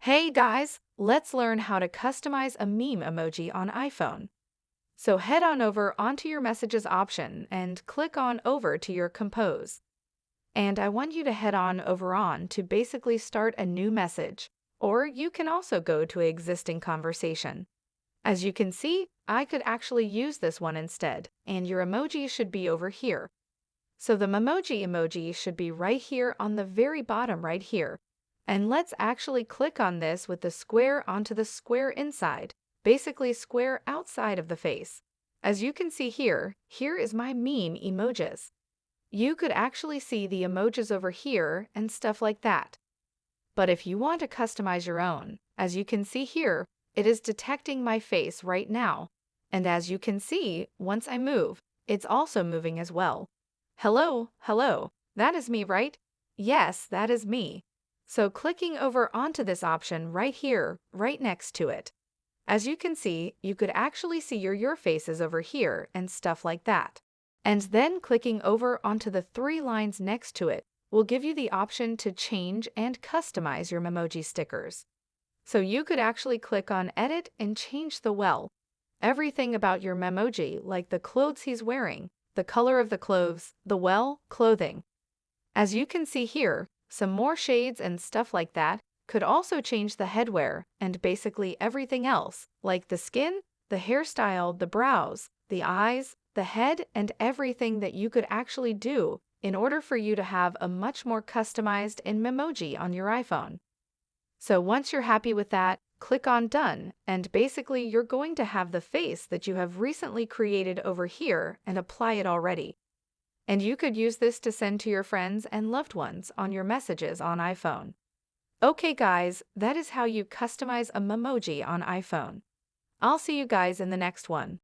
Hey guys, let's learn how to customize a meme emoji on iPhone. So head on over onto your messages option and click on over to your compose. And I want you to head on over to basically start a new message, or you can also go to an existing conversation. As you can see, I could actually use this one instead, and your emoji should be over here. So the MEMOJI emoji should be right here on the very bottom right here. And let's actually click on this with the square onto the square inside, basically square outside of the face. As you can see here, here is my meme emojis. You could actually see the emojis over here and stuff like that. But if you want to customize your own, as you can see here, it is detecting my face right now. And as you can see, once I move, it's also moving as well. Hello, hello, that is me, right? Yes, that is me. So clicking over onto this option right here, right next to it. As you can see, you could actually see your faces over here and stuff like that. And then clicking over onto the three lines next to it will give you the option to change and customize your Memoji stickers. So you could actually click on edit and change everything about your Memoji, like the clothes he's wearing, the color of the clothes, clothing. As you can see here, some more shades and stuff like that could also change the headwear and basically everything else, like the skin, the hairstyle, the brows, the eyes, the head, and everything that you could actually do in order for you to have a much more customized Memoji on your iPhone. So once you're happy with that, click on Done, and basically you're going to have the face that you have recently created over here and apply it already. And you could use this to send to your friends and loved ones on your messages on iPhone. Okay guys, that is how you customize a Memoji on iPhone. I'll see you guys in the next one.